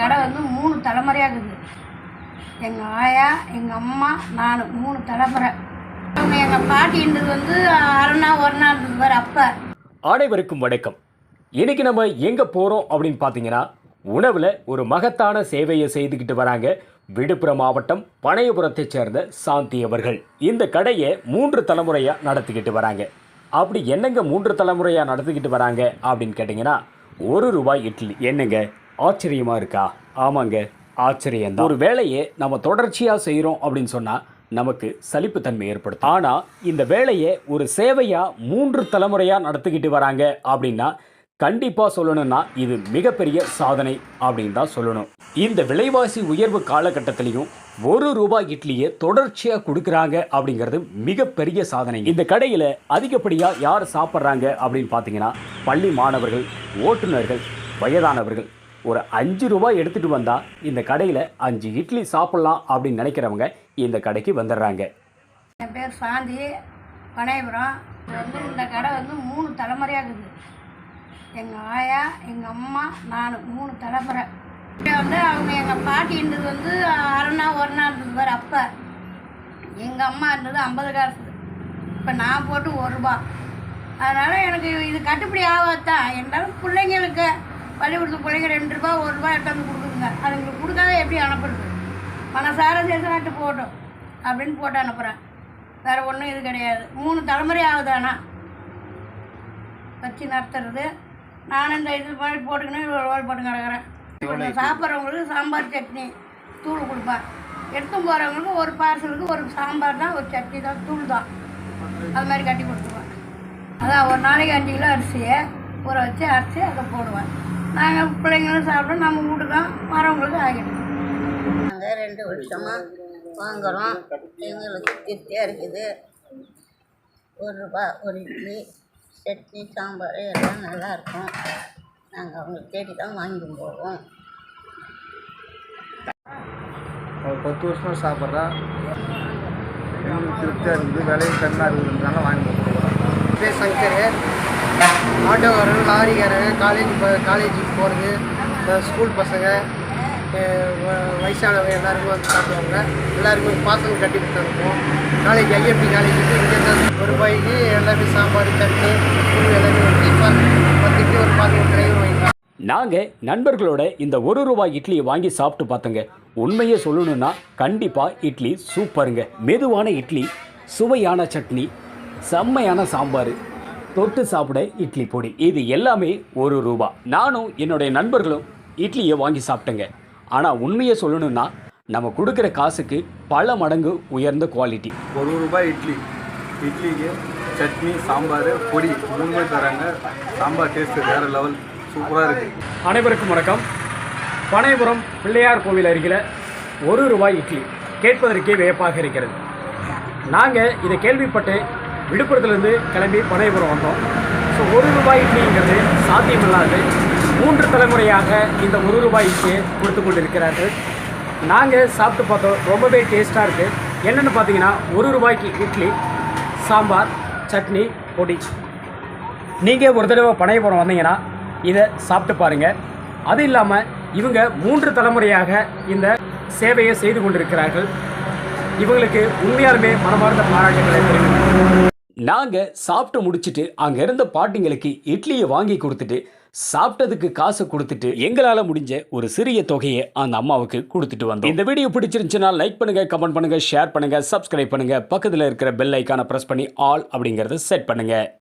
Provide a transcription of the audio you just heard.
கடை வந்து 3 தலைமுறையாக இருக்குது. எங்கள் ஆயா, எங்கள் அம்மா, நான் 3 தலைமுறை. அவங்க எங்கள் பாட்டின்றது வந்து அரைனா ஒரு நாள் இருந்தது வேறு அப்போ. அனைவருக்கும் வணக்கம். இன்னைக்கு நம்ம எங்கே போகிறோம் அப்படின்னு பார்த்தீங்கன்னா, உணவில் ஒரு மகத்தான சேவையை செய்துக்கிட்டு வராங்க விழுப்புரம் மாவட்டம் பனையபுரத்தைச் சேர்ந்த சாந்தி அவர்கள். இந்த கடையை 3 தலைமுறையாக நடத்திக்கிட்டு வராங்க. அப்படி என்னங்க 3 தலைமுறையாக நடத்திக்கிட்டு வராங்க அப்படின்னு கேட்டிங்கன்னா, ₹1 இட்லி. என்னங்க ஆச்சரியமாக இருக்கா? ஆமாங்க, ஆச்சரியம்தான். ஒரு வேலையை நம்ம தொடர்ச்சியாக செய்கிறோம் அப்படின்னு சொன்னால் நமக்கு சலிப்புத்தன்மை ஏற்படுத்தும். ஆனால் இந்த வேலையை ஒரு சேவையாக 3 தலைமுறையாக நடத்திக்கிட்டு வராங்க அப்படின்னா கண்டிப்பாக சொல்லணும்னா இது மிகப்பெரிய சாதனை அப்படின்னு தான் சொல்லணும். இந்த விலைவாசி உயர்வு காலகட்டத்திலையும் ₹1 இட்லியை தொடர்ச்சியாக கொடுக்குறாங்க அப்படிங்கிறது மிகப்பெரிய சாதனை. இந்த கடையில் அதிகப்படியாக யார் சாப்பிட்றாங்க அப்படின்னு பார்த்தீங்கன்னா, பள்ளி மாணவர்கள், ஓட்டுநர்கள், வயதானவர்கள். ஒரு ₹5 எடுத்துகிட்டு வந்தால் இந்த கடையில் 5 இட்லி சாப்பிட்லாம் அப்படின்னு நினைக்கிறவங்க இந்த கடைக்கு வந்துடுறாங்க. என் பேர் சாந்தி, பனையபுரம். இந்த கடை வந்து 3 தலைமுறையாக இருக்குது. எங்கள் ஆயா, எங்கள் அம்மா, நான் 3 தலைமுறை. வந்து அவங்க எங்கள் பாட்டின்றது வந்து அரைனா ஒரு நாள் இருந்தது வேறு அப்போ. எங்கள் அம்மா இருந்தது 50 காசு. இப்போ நான் போட்டு ₹1. அதனால் எனக்கு இது கட்டுப்படி ஆகாதான். இருந்தாலும் பிள்ளைங்களுக்கு பள்ளிக்கூடத்து பிள்ளைங்க ₹2 ₹1 எடுத்து கொடுக்குதுங்க. அதுங்களுக்கு கொடுக்காத எப்படி அனுப்புறது? மனசார சேர்த்து போட்டோம் அப்படின்னு போட்டு அனுப்புகிறேன். வேறு ஒன்றும் இது கிடையாது. 3 தலைமுறை ஆகுதானா வச்சு நடத்துறது. நானும் இந்த இது மாதிரி போட்டுக்கினே ரோல் போட்டு கிடக்கிறேன். சாப்பிட்றவங்களுக்கு சாம்பார் சட்னி தூள் கொடுப்பேன். எடுத்து போகிறவங்களுக்கு ஒரு பார்சலுக்கு ஒரு சாம்பார் தான், ஒரு சட்னி தான், தூள் தான். அது மாதிரி கட்டி கொடுத்துருவேன். அதான் ஒரு நாளைக்கு 5 கிலோ அரிசியை ஊற வச்சு அரைச்சி அதை போடுவேன். நாங்கள் பிள்ளைங்களும் சாப்பிட்டோம், நம்ம வீட்டுக்கும் வரவங்களுக்கு ஆகிடும். நாங்கள் 2 வருஷமாக வாங்குகிறோம். எங்களுக்கு திருப்தியாக இருக்குது. ₹1 ஒரு இட்லி, சட்னி, சாம்பார் எல்லாம் நல்லாயிருக்கும். நாங்கள் அவங்களை தேடி தான் வாங்கி போவோம். 10 வருஷமாக சாப்பிட்றா. எங்களுக்கு திருப்தியாக இருக்குது. விலையும் கம்மியாக இருக்குதுனால வாங்கி போகிறோம். பேர் சங்கர். ஆட்டோக்காரர், லாரிக்காரர், காலேஜுக்கு போகிறது, ஸ்கூல் பசங்க, வயசானவங்க எல்லாருக்கும் வந்து சாப்பிடுவாங்க. எல்லாருக்கும் பாசனம் கட்டி கொடுத்துருப்போம். காலேஜ் ஐஎஃப்பி காலேஜுக்கு இங்கே தான் ₹1 எல்லாமே சாம்பார், சட்னி, தூள் எல்லாமே வச்சு வந்துட்டு ஒரு 15 டிரைவர் வாங்கிக்கலாம். நாங்கள் நண்பர்களோட இந்த ₹1 இட்லியை வாங்கி சாப்பிட்டு பார்த்தோங்க. உண்மையை சொல்லணும்னா கண்டிப்பாக இட்லி சூப்பருங்க. மெதுவான இட்லி, சுவையான சட்னி, செம்மையான சாம்பார், தொட்டு சாப்பிட இட்லி பொடி, இது எல்லாமே ₹1. நானும் என்னுடைய நண்பர்களும் இட்லியை வாங்கி சாப்பிட்டேங்க. ஆனால் உண்மையை சொல்லணும்னா நம்ம கொடுக்குற காசுக்கு பல மடங்கு உயர்ந்த குவாலிட்டி. ₹1 இட்லி. இட்லிக்கு சட்னி, சாம்பார், பொடி 3 தராங்க. சாம்பார் டேஸ்ட்டு வேறு லெவல், சூப்பராக இருக்குது. அனைவருக்கும் வணக்கம். பனையபுரம் பிள்ளையார் கோவில் அருகில் ₹1 இட்லி கேட்பதற்கே வியப்பாக இருக்கிறது. நாங்கள் இதை கேள்விப்பட்டு விழுப்புரத்துலேருந்து கிளம்பி பனையபுரம் வந்தோம். ஸோ ₹1 இட்லிங்கிறது சாத்தியமில்லாது. 3 தலைமுறையாக இந்த ₹1 இட்லியை கொடுத்து கொண்டு இருக்கிறார்கள். நாங்கள் சாப்பிட்டு பார்த்தோம், ரொம்பவே டேஸ்ட்டாக இருக்குது. என்னென்னு பார்த்தீங்கன்னா, ₹1 இட்லி, சாம்பார், சட்னி, பொடி. நீங்கள் ஒரு தடவை பனையபுரம் வந்தீங்கன்னா இதை சாப்பிட்டு பாருங்கள். அது இல்லாமல் இவங்க 3 தலைமுறையாக இந்த சேவையை செய்து கொண்டிருக்கிறார்கள். இவங்களுக்கு உண்மையாலுமே மனமார்ந்த பாராட்டுகளை தெரிவிக்கிறோம். நாங்கள் சாப்பிட்டு முடிச்சுட்டு அங்கே இருந்த பாட்டிங்களுக்கு இட்லியை வாங்கி கொடுத்துட்டு சாப்பிட்டதுக்கு காசு கொடுத்துட்டு எங்களால் முடிஞ்ச ஒரு சிறிய தொகையை அந்த அம்மாவுக்கு கொடுத்துட்டு வந்தோம். இந்த வீடியோ பிடிச்சிருந்துச்சுன்னா லைக் பண்ணுங்கள், கமெண்ட் பண்ணுங்கள், ஷேர் பண்ணுங்கள், சப்ஸ்கிரைப் பண்ணுங்கள். பக்கத்தில் இருக்கிற பெல் ஐக்கானை ப்ரெஸ் பண்ணி ஆல் அப்படிங்கிறத செட் பண்ணுங்கள்.